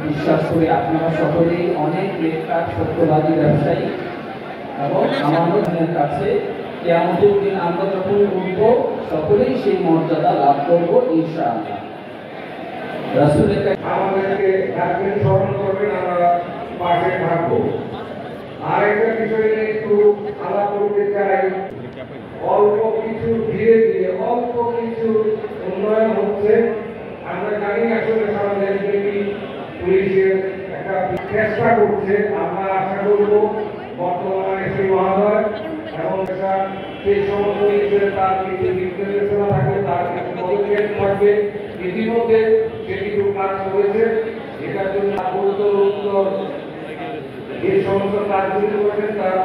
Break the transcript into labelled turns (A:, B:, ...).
A: বিশ্বাস করি আপনারা সকলেই অনেক নেককার সত্যবাদী ব্যবসায়ী এবং আমাদের কাছে কিয়ামতের দিন আমরা যখন উঠব সকলেই সেই মর্যাদা লাভ করব ইনশাআল্লাহ। রাসূলের
B: আমাদেরকে একদিন স্মরণ করবেন, আমরা পাশে থাকবো। আরেকটা বিষয় নিয়ে একটু আলাপ করতে চাই। অল্প কিছু ধীরে ধীরে অল্প কিছু উন্নয়ন হচ্ছে। আমরা জানি আসলে আমাদের পুলিশের একটা চেষ্টা করছে। আমরা আশা করব বর্তমানে সেই মহোদয় এবং সেই সমস্ত বিষয়ে তার কিছু নির্দেশনা থাকবে, তার কিছু পদক্ষেপ থাকবে। ইতিমধ্যে যেটুকু কাজ করেছে এটার জন্য যে সমস্ত কাজগুলি করেছেন তার